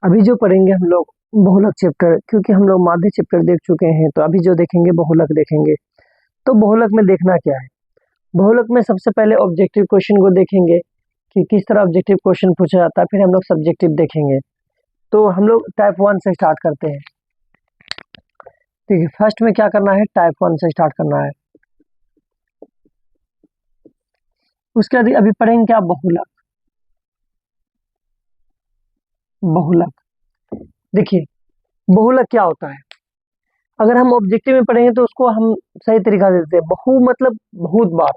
अभी जो पढ़ेंगे हम लोग बहुलक चैप्टर, क्योंकि हम लोग माध्य चैप्टर देख चुके हैं, तो अभी जो देखेंगे बहुलक देखेंगे। तो बहुलक में देखना क्या है? बहुलक में सबसे पहले ऑब्जेक्टिव क्वेश्चन को देखेंगे कि किस तरह ऑब्जेक्टिव क्वेश्चन पूछा जाता है, फिर हम लोग सब्जेक्टिव देखेंगे। तो हम लोग टाइप 1 से स्टार्ट करते हैं। ठीक है, फर्स्ट में क्या करना है? टाइप 1 से स्टार्ट करना है। उसके बाद अभी पढ़ेंगे क्या? बहुलक। बहुलक देखिए, बहुलक क्या होता है? अगर हम ऑब्जेक्टिव में पढ़ेंगे तो उसको हम सही तरीका से देते हैं। बहु मतलब बहुत बार,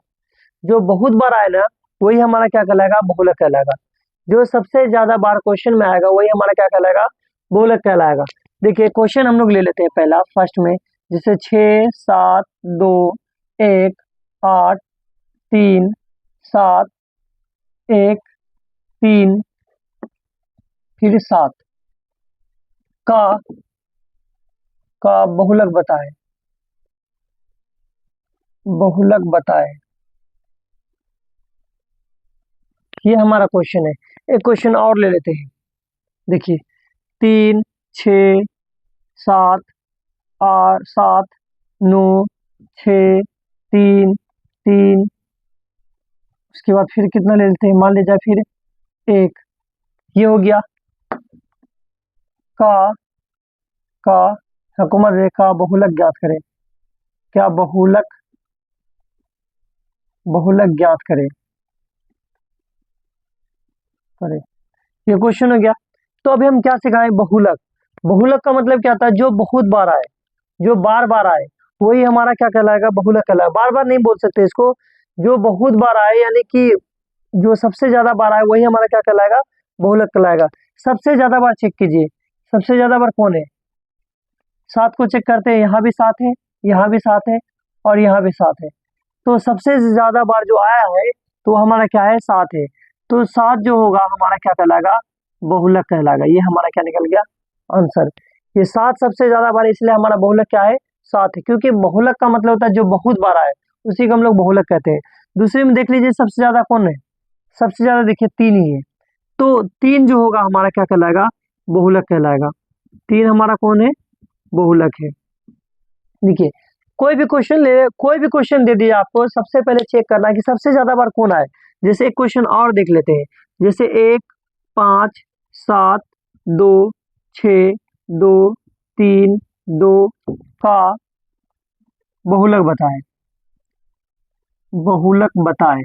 जो बहुत बार आए ना वही हमारा क्या कहलाएगा? बहुलक कहलाएगा। जो सबसे ज्यादा बार क्वेश्चन में आएगा वही हमारा क्या कहलाएगा? बहुलक कहलाएगा। देखिए क्वेश्चन हम लोग ले लेते हैं पहला फर्स्ट में, जैसे 6 7 2 1 8 3 7 1 3 फिर 7 का बहुलक बताए। बहुलक बताए, ये हमारा क्वेश्चन है। एक क्वेश्चन और ले लेते हैं। देखिए 3 6 7 8 7 9 6 3 3, उसके बाद फिर कितना ले लेते हैं? मान लीजिए फिर 1, ये हो गया। का हुकूमत रेखा बहुलक ज्ञात करें। क्या बहुलक ज्ञात करें करें, ये क्वेश्चन हो गया। तो अभी हम क्या सिखाएं? बहुलक। बहुलक का मतलब क्या था? जो बहुत बार आए, जो बार बार आए वही हमारा क्या कहलाएगा? बहुलक कहलाएगा। बार बार नहीं बोल सकते इसको, जो बहुत बार आए यानी कि जो सबसे ज्यादा बार आए वही हमारा क्या कहलाएगा? बहुलक कहलाएगा। सबसे ज्यादा बार चेक कीजिए, सबसे ज्यादा बार कौन है? 7 को चेक करते हैं, यहाँ भी 7 है, यहाँ भी 7 है और यहाँ भी 7 है। तो सबसे ज्यादा बार जो आया है तो हमारा क्या है? 7 है। तो 7 जो होगा हमारा क्या कहलाएगा? बहुलक कहलाएगा। ये हमारा क्या निकल गया? आंसर। ये 7 सबसे ज्यादा बार, इसलिए हमारा बहुलक क्या है? 7 है, क्योंकि बहुलक का मतलब होता है जो बहुत बार आए उसी को हम लोग बहुलक कहते हैं। दूसरे में देख लीजिए सबसे ज्यादा कौन है? सबसे ज्यादा देखिए 3 ही है, तो 3 जो होगा हमारा क्या कहलाएगा? बहुलक कहलाएगा। 3 हमारा कौन है? बहुलक है। देखिए कोई भी क्वेश्चन ले, कोई भी क्वेश्चन दे दिया आपको, सबसे पहले चेक करना है कि सबसे ज्यादा बार कौन आए। जैसे एक क्वेश्चन और देख लेते हैं, जैसे 1 5 7 2 6 2 3 2 का बहुलक बताए। बहुलक बताए,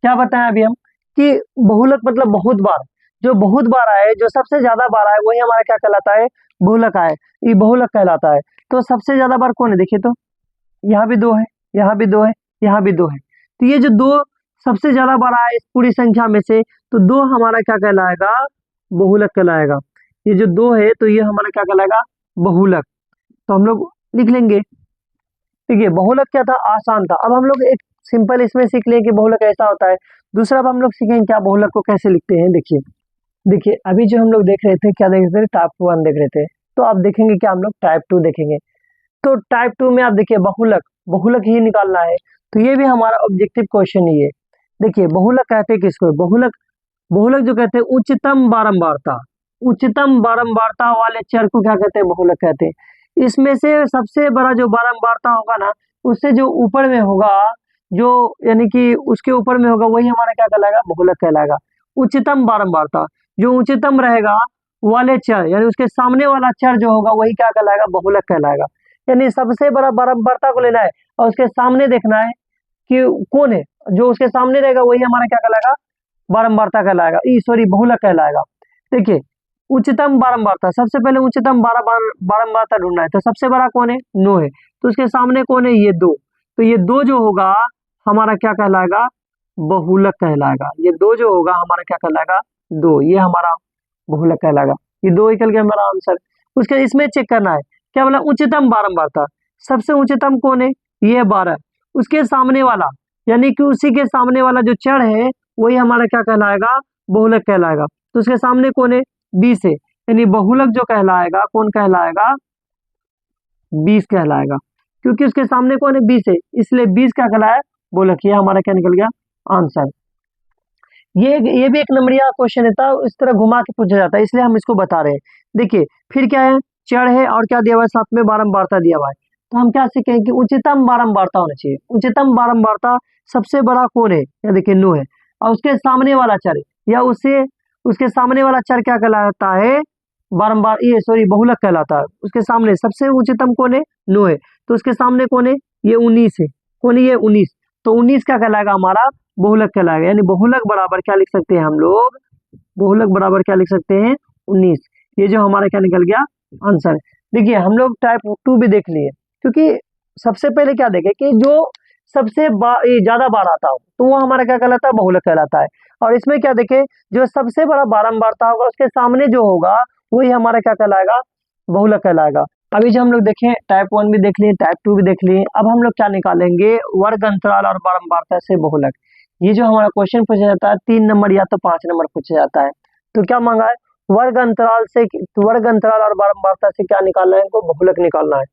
क्या बताएं अभी हम? कि बहुलक मतलब बहुत बार, जो बहुत बार आए, जो सबसे ज्यादा बार आए वही हमारा क्या कहलाता है? बहुलक आए, ये बहुलक कहलाता है। तो सबसे ज्यादा बार कौन है? देखिए तो यहाँ भी 2 है, यहाँ भी 2 है, यहाँ भी 2 है। तो ये जो 2 सबसे ज्यादा बार आए इस पूरी संख्या में से, तो 2 हमारा क्या कहलाएगा? बहुलक कहलाएगा। ये जो 2 है तो ये हमारा क्या कहलाएगा? बहुलक। तो हम लोग लिख लेंगे। ठीक है, बहुलक क्या था? आसान था। अब हम लोग एक सिंपल इसमें सीख लें कि बहुलक ऐसा होता है। दूसरा अब हम लोग सीखेंगे क्या बहुलक को कैसे लिखते हैं। देखिए देखिए अभी जो हम लोग देख रहे थे, क्या देख रहे थे? टाइप 1 देख रहे थे। तो आप देखेंगे क्या? हम लोग टाइप 2 देखेंगे। तो टाइप 2 में आप देखिए बहुलक, बहुलक ही निकालना है। तो ये भी हमारा ऑब्जेक्टिव क्वेश्चन ही है। देखिए बहुलक कहते हैं किसको? बहुलक, बहुलक जो कहते हैं उच्चतम बारंबारता, उच्चतम बारंबारता वाले चर को क्या कहते हैं? बहुलक कहते हैं। इसमें से सबसे बड़ा जो बारंबारता होगा ना, उससे जो ऊपर में होगा, जो यानी कि उसके ऊपर में होगा वही हमारा क्या कहलाएगा? बहुलक कहलाएगा। उच्चतम बारंबारता, जो उच्चतम रहेगा वाले चर यानी उसके सामने वाला चर जो होगा वही क्या कहलाएगा? बहुलक कहलाएगा। यानी सबसे बड़ा बारंबारता को लेना है और उसके सामने देखना है कि कौन है, जो उसके सामने रहेगा वही हमारा क्या कहलाएगा? बारंबारता कहलाएगा, सॉरी बहुलक कहलाएगा। देखिए उच्चतम बारंबारता, सबसे पहले उच्चतम बारंबारता ढूंढना है। तो सबसे बड़ा कौन है? 9 है। तो उसके सामने कौन है? ये 2। तो ये 2 जो होगा हमारा क्या कहलाएगा? बहुलक कहलाएगा। ये 2 जो होगा हमारा क्या कहलाएगा? 2, ये हमारा बहुलक कहलाएगा। ये 2 निकल गया हमारा आंसर। उसके इसमें चेक करना है, क्या बोला? उच्चतम बारंबारता। सबसे उच्चतम कौन है? ये 12। उसके सामने वाला यानी कि उसी के सामने वाला जो चर है वही हमारा क्या कहलाएगा? बहुलक कहलाएगा। तो उसके सामने कौन है? 20 है। यानी बहुलक जो कहलाएगा कौन कहलाएगा? 20 कहलाएगा, क्योंकि उसके सामने कौन है? 20 है, इसलिए 20 क्या कहलाया? बहुलक। ये हमारा क्या निकल गया? आंसर। ये भी एक नंबरिया क्वेश्चन था, इस तरह घुमा के पूछा जाता है, इसलिए हम इसको बता रहे हैं। देखिए फिर क्या है, चर है और क्या दिया हुआ है, साथ में बारंबारता दिया हुआ है। तो हम क्या सीखेंगे कि उच्चतम बारंबारता होना चाहिए। उच्चतम बारंबारता सबसे बड़ा कौन है, या देखिए नु है, और उसके सामने वाला चर या उसके सामने वाला चर क्या कहलाता है, बारंबार, ये सॉरी बहुलक कहलाता है। उसके सामने सबसे उच्चतम कौन है, नु है, तो उसके सामने कौन है, ये 19 है। कौन है ये, 19। तो 19 क्या कहलाएगा, हमारा बहुलक कहलाएगा। यानी बहुलक बराबर क्या लिख सकते हैं हम लोग, बहुलक बराबर क्या लिख सकते हैं, 19। ये जो हमारा क्या निकल गया आंसर। देखिए हम लोग टाइप 2 भी देख लिए, क्योंकि सबसे पहले क्या देखे कि जो सबसे ज्यादा बार आता हो तो वो हमारा क्या कहलाता है, बहुलक कहलाता है। और इसमें क्या देखे, जो सबसे बड़ा बारंबारता होगा उसके सामने जो होगा वही हमारा क्या कहलाएगा, बहुलक कहलाएगा। अभी जो हम लोग देखें टाइप 1 भी देख लिए, टाइप 2 भी देख लिए। अब हम लोग क्या निकालेंगे, वर्ग अंतराल और बारंबारता से बहुलक। ये जो हमारा क्वेश्चन पूछा जाता है 3 नंबर या तो 5 नंबर पूछा जाता है। तो क्या मांगा है, वर्ग अंतराल और बारंबारता से क्या निकालना है, इनको बहुलक निकालना है।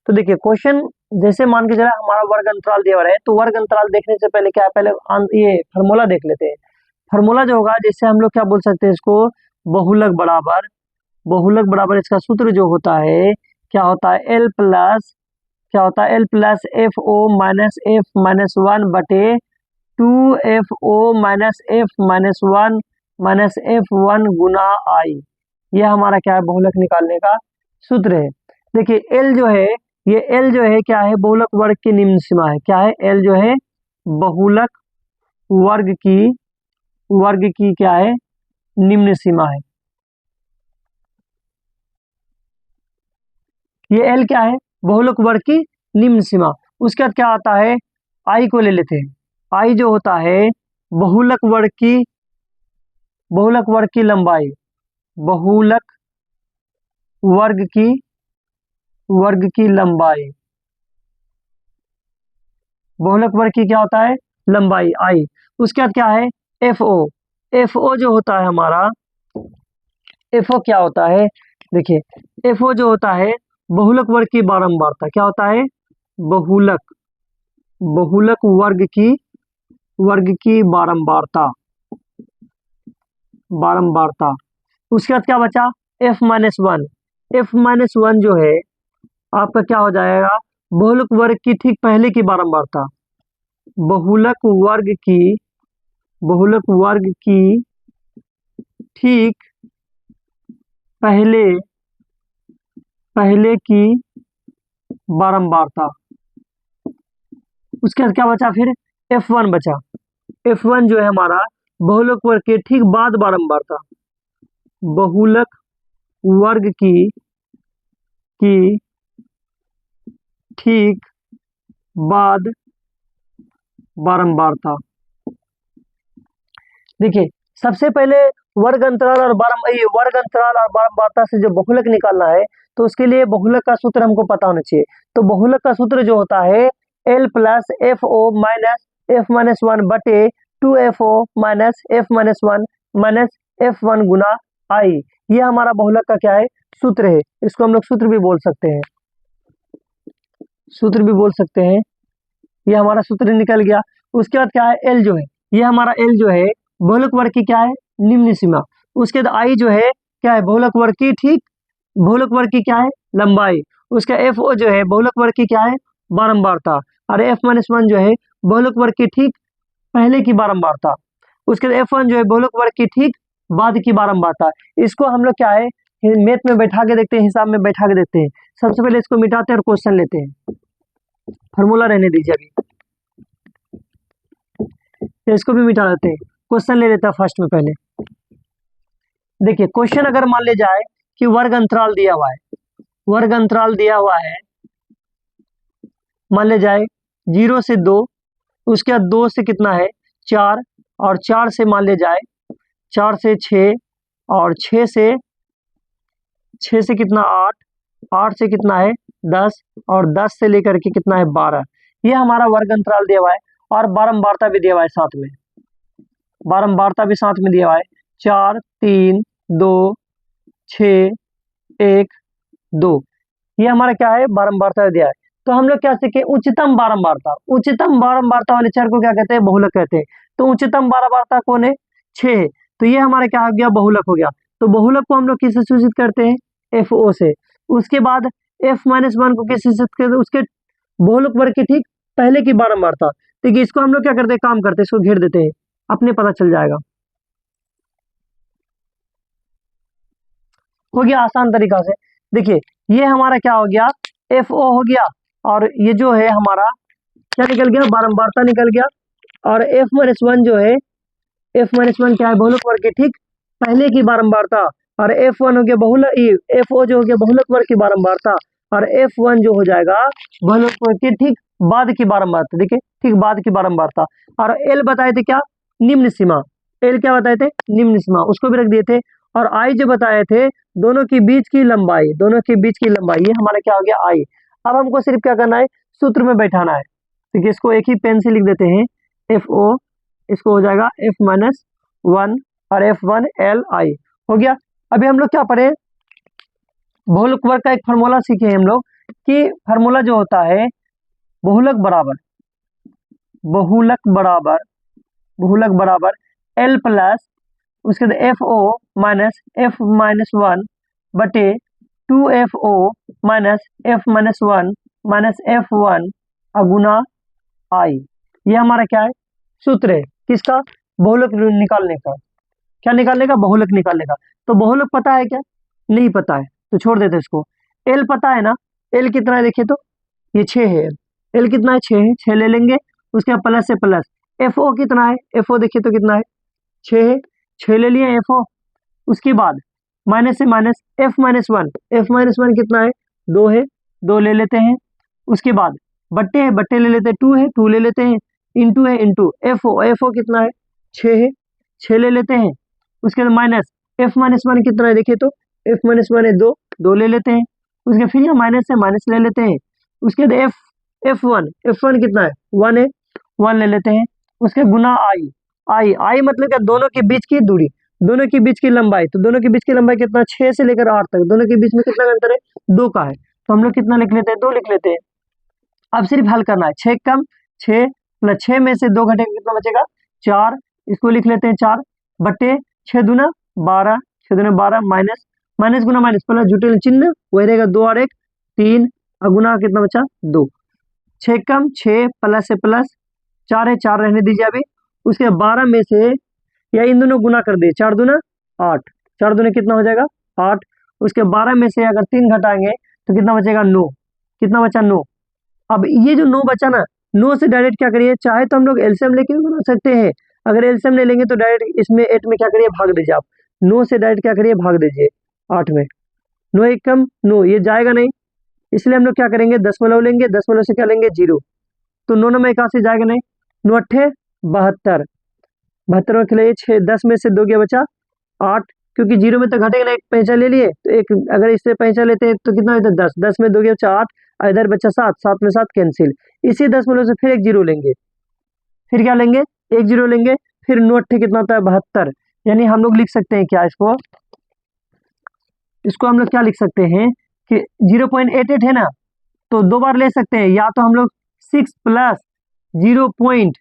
तो देखिए क्वेश्चन जैसे मान के चला हमारा वर्ग अंतराल दिया हुआ है, तो वर्ग अंतराल देखने से पहले क्या है, पहले ये फार्मूला देख लेते हैं। फार्मूला जो होगा, जिससे हम लोग क्या बोल सकते हैं इसको, बहुलक बराबर इसका सूत्र जो होता है क्या होता है, L plus F O minus F minus 1 बटे 2FO minus F minus 1 minus F1 गुना आई। ये हमारा क्या है, बहुलक निकालने का सूत्र है। देखिए L जो है, ये L जो है क्या है, बहुलक वर्ग की निम्न सीमा है। क्या है, L जो है बहुलक वर्ग की क्या है, निम्न सीमा है। ये L क्या है, बहुलक वर्ग की निम्न सीमा। उसके बाद क्या आता है, I को ले लेते हैं। I जो होता है बहुलक वर्ग की लंबाई, बहुलक वर्ग की लंबाई, बहुलक वर्ग की क्या होता है, लंबाई आई। उसके बाद क्या है, FO जो होता है हमारा, FO क्या होता है, देखिए FO जो होता है बहुलक वर्ग की बारंबारता। क्या होता है, बहुलक वर्ग की बारंबारता। उसके बाद क्या बचा, F-1 जो है आपका क्या हो जाएगा, बहुलक वर्ग की ठीक पहले की बारंबारता। बहुलक वर्ग की ठीक पहले की बारंबारता। उसके बाद क्या बचा, फिर F1 बचा। F1 जो है हमारा बहुलक वर्ग के ठीक बाद बारंबारता, बहुलक वर्ग की ठीक बाद बारंबारता। देखिए सबसे पहले वर्ग अंतराल और बारंबारता से जो बहुलक निकालना है, तो उसके लिए बहुलक का सूत्र हमको पता होना चाहिए। तो बहुलक का सूत्र जो होता है L plus F O minus F minus 1 बटे 2FO minus F minus 1 minus F1 गुना आई। ये हमारा बहुलक का क्या है, सूत्र है। इसको हम लोग सूत्र भी बोल सकते हैं, ये हमारा सूत्र निकल गया। उसके बाद क्या है, L जो है, ये हमारा L जो है बहुलक वर्ग की क्या है, निम्न सीमा। उसके बाद I जो है क्या है, बहुलक वर्ग की क्या है, लंबाई। उसका FO जो है बहुलक वर्ग की क्या है, बारंबारता। और F-1 जो है बहुलक वर्ग की ठीक पहले की बारंबारता। उसके बाद F1 जो है बहुलक वर्ग की ठीक बाद की बारंबारता। इसको हम लोग क्या है, मैथ में बैठा के देखते हैं, हिसाब में बैठा के देखते हैं। सबसे पहले इसको मिटाते हैं और क्वेश्चन लेते हैं। फॉर्मूला रहने दीजिए अभी, तो इसको भी मिटा देते हैं, क्वेश्चन ले लेते हैं फर्स्ट में। पहले देखिए क्वेश्चन अगर मान ले जाए कि वर्ग अंतराल दिया हुआ है, मान ले जाए 0 से 2, उसके बाद 2 से कितना है 4, और 4 से मान ले जाए 4 से 6, और 6 से कितना 8, 8 से कितना है 10, और 10 से लेकर के कितना है 12। ये हमारा वर्ग अंतराल दिया हुआ है, और बारंबारता भी दिया हुआ है साथ में, दिया हुआ है 4 3 2 6 1 2। ये हमारा क्या है, बारंबारता दिया है। तो हम लोग क्या सीखे, उच्चतम बारंबारता वाले चर को क्या कहते हैं, बहुलक कहते हैं। तो उच्चतम बारंबारता कौन है, 6 है, तो ये हमारा क्या हो गया, बहुलक हो गया। तो बहुलक को हम लोग किससे सूचित करते हैं, एफ ओ से। उसके बाद एफ माइनस वन को किससे सूचित करते हैं, उसके बहुलक वर्ग के ठीक पहले की बारंबारता। देखिए इसको हम लोग क्या करते हैं, काम करते हैं, इसको घेर देते हैं, अपने पता चल जाएगा। हो गया आसान तरीका से। देखिए ये हमारा क्या हो गया, एफ ओ हो गया, और ये जो है हमारा क्या निकल गया, बारंबारता निकल गया। और एफ माइनस वन जो है, एफ माइनस वन क्या है, बहुलक वर्ग के ठीक पहले की बारंबारता। और एफ वन हो गया बहुलक, एफ ओ जो हो गया बहुलक वर्ग की बारंबारता, और एफ वन जो हो जाएगा बहुलक वर्ग के ठीक बाद की बारंबारता। देखिए ठीक बाद की बारंबारता। और एल बताए थे क्या, निम्न सीमा। एल क्या बताए थे, निम्न सीमा, उसको भी रख दिए थे। और आई जो बताए थे, दोनों के बीच की लंबाई, दोनों के बीच की लंबाई, ये हमारा क्या हो गया, आई। अब हमको सिर्फ क्या करना है, सूत्र में बैठाना है। देखिए इसको एक ही पेन से लिख देते हैं, एफ ओ, इसको हो जाएगा एफ माइनस वन, और एफ वन एल आई हो गया। अभी हम लोग क्या पढ़े, बहुलक वर्ग का एक फार्मूला सीखे हैं हम लोग, कि फार्मूला जो होता है, बहुलक बराबर, बहुलक बराबर, बहुलक बराबर एल प्लस, उसके बाद F O minus F minus one बटे 2FO minus F minus one minus F one अगुना आई। ये हमारा क्या है, सूत्र है, किसका, बहुलक निकालने का। क्या निकालने का, बहुलक निकालने का। तो बहुलक पता है क्या, नहीं पता है, तो छोड़ देते इसको। एल पता है ना, एल कितना है, देखिए तो ये 6 है, एल कितना है, 6 है, 6 ले लेंगे। उसके बाद प्लस से प्लस, एफ ओ कितना है, एफ ओ देखिए तो कितना है, 6 है, 6 ले लिए एफ ओ। उसके बाद माइनस से minus, F minus one, F minus one कितना है, 2 है, 2 ले लेते हैं। उसके बाद बट्टे है, बट्टे ले लेते हैं, 2 है, 2 ले लेते हैं, इंटू है, इंटू एफ ओ कितना है, 6 है, 6 ले लेते हैं। उसके बाद माइनस एफ माइनस वन कितना है, देखिए तो एफ माइनस वन है 2, 2 ले लेते हैं। उसके फिर यहाँ माइनस से माइनस ले लेते हैं। उसके बाद एफ वन कितना है, 1 है, 1 ले लेते हैं। उसके गुना आई, आई मतलब क्या, दोनों के बीच की दूरी, दोनों के बीच की लंबाई। तो दोनों के बीच की लंबाई कितना, 6 से लेकर 8 तक, दोनों के बीच में कितना अंतर है, 2 का है। तो हम लोग कितना लिख लेते हैं, 2 लिख लेते हैं। अब सिर्फ हल करना है, 6 कम 6 प्लस 6 में से 2 घटेगा, कितना बचेगा, 4। इसको लिख लेते हैं 4 बट्टे 6 दूना 12, 6 दूना 12 माइनस माइनस गुना माइनस प्लस जुटे चिन्ह, वही रहेगा 2 और 1 3, अगुना कितना बचा, 2। 6 कम 6 प्लस से प्लस 4 है, 4 रहने दीजिए अभी। उसके 12 में से, या इन दोनों गुना कर दे, 4 दूना 8, 4 दूना कितना हो जाएगा, 8। उसके 12 में से अगर 3 घटाएंगे तो कितना बचेगा, 9। कितना बचा, 9। अब ये जो 9 बचा ना, 9 से डायरेक्ट क्या करिए, चाहे तो हम लोग एलसीएम लेके भी बना सकते हैं। अगर एलसीएम ले लेंगे तो डायरेक्ट इसमें 8 में क्या करिए, भाग दीजिए आप। 9 से डायरेक्ट क्या करिए, भाग दीजिए 8 में। 9 एक कम 9, ये जाएगा नहीं, इसलिए हम लोग क्या करेंगे, दशमलव लेंगे, दशमलव से क्या लेंगे, 0। तो 9 में 81 जाएगा नहीं, 9 अट्ठे 72, 72 में खिलाइए 6, 10 में से 2 गया बचा 8, क्योंकि 0 में तो घटेगा ना, एक पैंचा ले लिए तो एक, अगर इससे पैंचा लेते हैं तो कितना होता है, 10, 10 में 2 गया बचा 8, इधर बचा 7, 7 में 7 कैंसिल। इसी दशमलव से फिर एक 0 लेंगे, फिर क्या लेंगे, एक 0 लेंगे, फिर 9 अट्ठे कितना होता है, 72। यानी हम लोग लिख सकते हैं क्या, इसको इसको हम लोग क्या लिख सकते हैं कि 0.88 है ना, तो 2 बार ले सकते हैं, या तो हम लोग 6 प्लस 0 पॉइंट,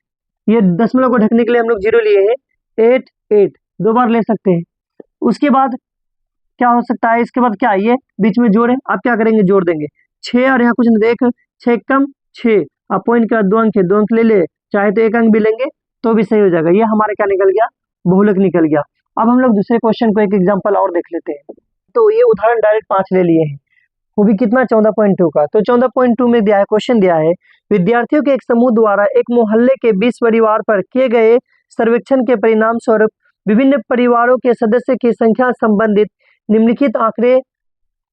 ये दशमलव को ढकने के लिए हम लोग 0 लिए हैं, 8 2 बार ले सकते हैं। उसके बाद क्या हो सकता है, इसके बाद क्या, ये बीच में जोड़ है, आप क्या करेंगे, जोड़ देंगे 6, और यहाँ कुछ नहीं, देख 6 कम 6, आप पॉइंट का 2 अंक है, 2 अंक ले ले, चाहे तो 1 अंक भी लेंगे तो भी सही हो जाएगा। ये हमारा क्या निकल गया, बहुलक निकल गया। अब हम लोग दूसरे क्वेश्चन को एक एग्जाम्पल और देख लेते हैं। तो ये उदाहरण डायरेक्ट 5 ले लिए हैं, वो भी कितना, 14.2 का। तो 14.2 में दिया है, क्वेश्चन दिया है, विद्यार्थियों के एक समूह द्वारा एक मोहल्ले के 20 परिवार पर किए गए सर्वेक्षण के परिणाम स्वरूप विभिन्न परिवारों के सदस्य की संख्या संबंधित निम्नलिखित आंकड़े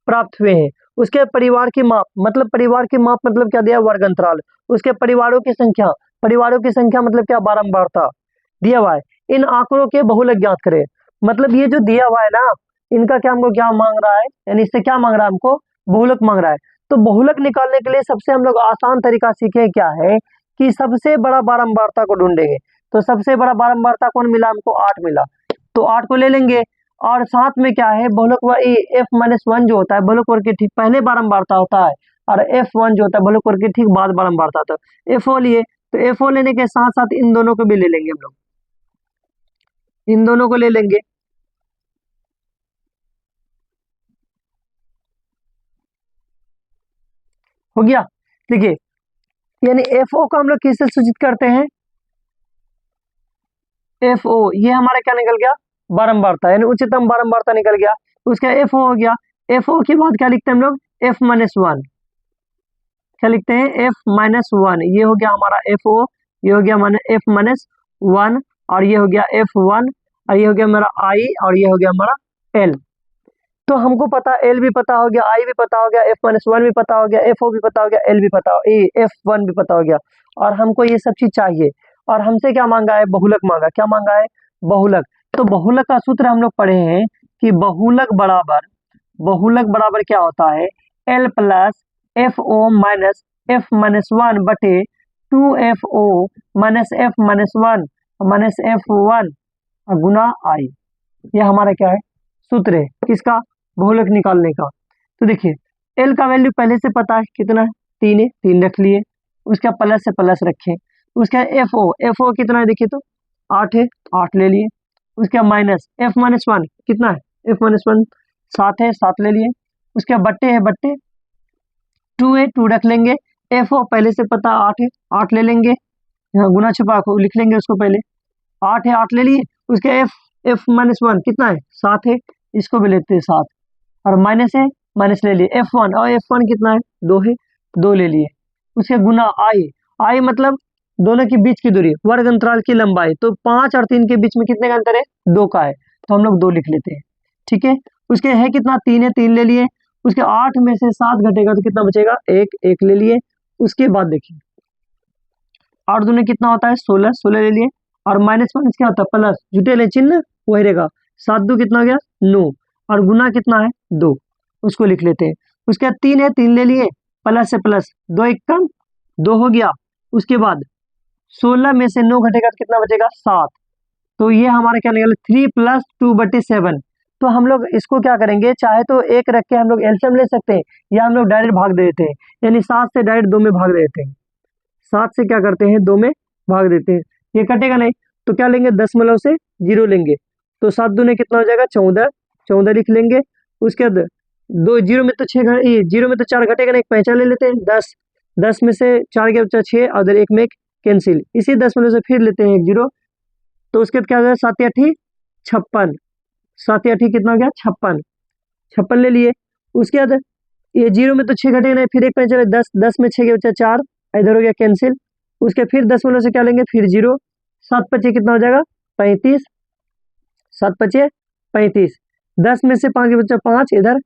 प्राप्त हुए हैं। उसके परिवार की माप, मतलब परिवार की माप मतलब क्या दिया, वर्ग अंतराल। उसके परिवारों की संख्या, परिवारों की संख्या मतलब क्या, बारंबारता दिया हुआ है। इन आंकड़ों के बहुलक ज्ञात करें। मतलब ये जो दिया हुआ है ना, इनका क्या हमको क्या मांग रहा है, यानी इससे क्या मांग रहा है, हमको बहुलक मांग रहा है। तो बहुलक निकालने के लिए सबसे हम लोग आसान तरीका सीखे क्या है, कि सबसे बड़ा बारंबारता को ढूंढेंगे। तो सबसे बड़ा बारंबारता कौन मिला, हमको 8 मिला, तो 8 को ले लेंगे। और साथ में क्या है, बहुलक एफ माइनस वन जो होता है, बहुलक वर्ग के ठीक पहले बारंबारता होता है, और एफ वन जो होता है बहुलक वर्ग के ठीक बाद बारंबारता होता है। एफ ओ लिए, तो एफ ओ लेने के साथ साथ इन दोनों को भी ले लेंगे हम लोग। इन दोनों को ले लेंगे। हो गया। देखिए, यानी एफ ओ को हम लोग किससे सूचित करते हैं? एफ ओ, ये हमारा क्या निकल गया? बारंबारता, यानी उच्चतम बारंबारता निकल गया। उसका एफ ओ हो गया। एफ ओ के बाद क्या लिखते हैं हम लोग? F minus one. क्या लिखते हैं? F minus one. ये हो गया हमारा एफ ओ, ये हो गया एफ माइनस वन, और ये हो गया एफ वन, और ये हो गया हमारा आई, और ये हो गया हमारा एल। तो हमको पता, एल भी पता हो गया, आई भी पता हो गया, एफ माइनस वन भी पता हो गया, एफ ओ भी पता हो गया, एल भी पता हो, एफ वन भी पता हो गया, और हमको ये सब चीज चाहिए। और हमसे क्या मांगा है? बहुलक मांगा। क्या मांगा है? बहुलक। तो बहुलक का सूत्र हम लोग पढ़े हैं कि बहुलक बराबर क्या होता है? L plus F O minus F minus one बटे 2FO minus F minus one minus F one गुना आई। ये हमारा क्या है? सूत्र है किसका? बहुलक निकालने का। तो देखिए, एल का वैल्यू पहले से पता है कितना है? 3 है, 3 रख लिए। उसका प्लस से प्लस रखे। उसका एफ ओ कितना है? देखिए तो 8 है, 8 ले लिए। उसका माइनस एफ माइनस वन कितना है? एफ माइनस वन 7 है, 7 ले लिए। उसका बट्टे है, बट्टे 2 है, 2 रख लेंगे। एफ ओ पहले से पता 8 है, 8 ले लेंगे। यहाँ गुना छुपा को लिख लेंगे उसको पहले। 8 है, 8 ले लिए। उसके एफ माइनस वन कितना है? 7 है, इसको भी लेते हैं 7, और माइनस है, माइनस ले लिए। एफ वन, और एफ वन कितना है? 2 है, 2 ले लिए। उसके गुना आई, आई मतलब दोनों के बीच की दूरी, वर्ग अंतराल की लंबाई। तो 5 और 3 के बीच में कितने का अंतर है? 2 का है, तो हम लोग 2 लिख लेते हैं। ठीक है। उसके है कितना? 3 है, 3 ले लिए। उसके 8 में से 7 घटेगा तो कितना बचेगा? 1, 1 ले लिए। उसके बाद देखिए, 8 दूने कितना होता है? 16, 16 ले लिए। और माइनस वन क्या होता है? प्लस, जुटे ले चिन्ह वही रहेगा। 7 दो कितना हो गया? 9, और गुना कितना है? 2, उसको लिख लेते हैं। उसके बाद 3 है, 3 ले लिए, प्लस से प्लस, 2 एक कम, 2 हो गया। उसके बाद 16 में से 9 घटेगा तो कितना बचेगा? 7। तो ये हमारा क्या निकला? 3 प्लस 2/7। तो हम लोग इसको क्या करेंगे? चाहे तो एक रख के हम लोग एलसीएम ले सकते हैं, या हम लोग डायरेक्ट भाग देते हैं। यानी 7 से डायरेक्ट 2 में भाग देते हैं। 7 से क्या करते हैं? 2 में भाग देते हैं। ये कटेगा नहीं, तो क्या लेंगे? 10 से 0 लेंगे। तो 7 दूने कितना हो जाएगा? 14, 14 लिख लेंगे। उसके बाद 2 जीरो में तो 6 जीरो में तो 4 घटेगा नहीं, 5 ले लेते हैं। 10, 10 में से 4 के बच्चा 6, और इधर एक में कैंसिल। इसी 10 में से फिर लेते हैं 1 जीरो। तो उसके बाद क्या हो गया? 7 या 8 56, 7 या 8 कितना हो गया? 56, 56 ले लिए। उसके बाद ये जीरो में तो 6 घटेगा नहीं, फिर एक में चले 10, 10 में 6 के बच्चा 4, इधर हो गया कैंसिल। उसके फिर 10 में से क्या लेंगे? फिर जीरो। 7 पचे कितना हो जाएगा? 35, 7 पचे 35। 10 में से 5 के बच्चा 5, इधर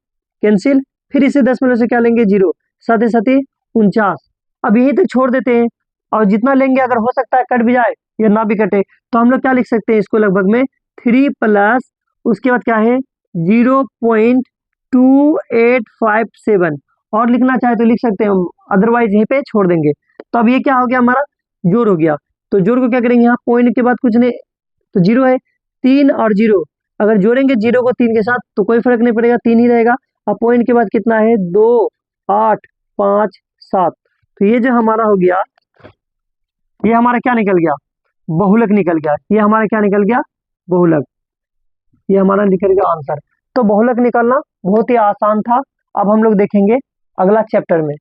कैंसिल। फिर इसे 10 में से क्या लेंगे? जीरो। 7 7 49। अब यहीं तक छोड़ देते हैं, और जितना लेंगे अगर हो सकता है कट भी जाए या ना भी कटे, तो हम लोग क्या लिख सकते हैं इसको? लगभग में 3 प्लस उसके बाद क्या है? 0.2857। और लिखना चाहे तो लिख सकते हैं, अदरवाइज यहीं पे छोड़ देंगे। तो अब ये क्या हो गया? हमारा जोड़ हो गया। तो जोड़ को क्या करेंगे? यहाँ पॉइंट के बाद कुछ नहीं, तो जीरो है। 3 और 0 अगर जोड़ेंगे जीरो को 3 के साथ तो कोई फर्क नहीं पड़ेगा, 3 ही रहेगा। अब पॉइंट के बाद कितना है? 2, 8, 5, 7। तो ये जो हमारा हो गया, ये हमारा क्या निकल गया? बहुलक निकल गया। ये हमारा क्या निकल गया? बहुलक। ये हमारा निकल गया आंसर। तो बहुलक निकालना बहुत ही आसान था। अब हम लोग देखेंगे अगला चैप्टर में।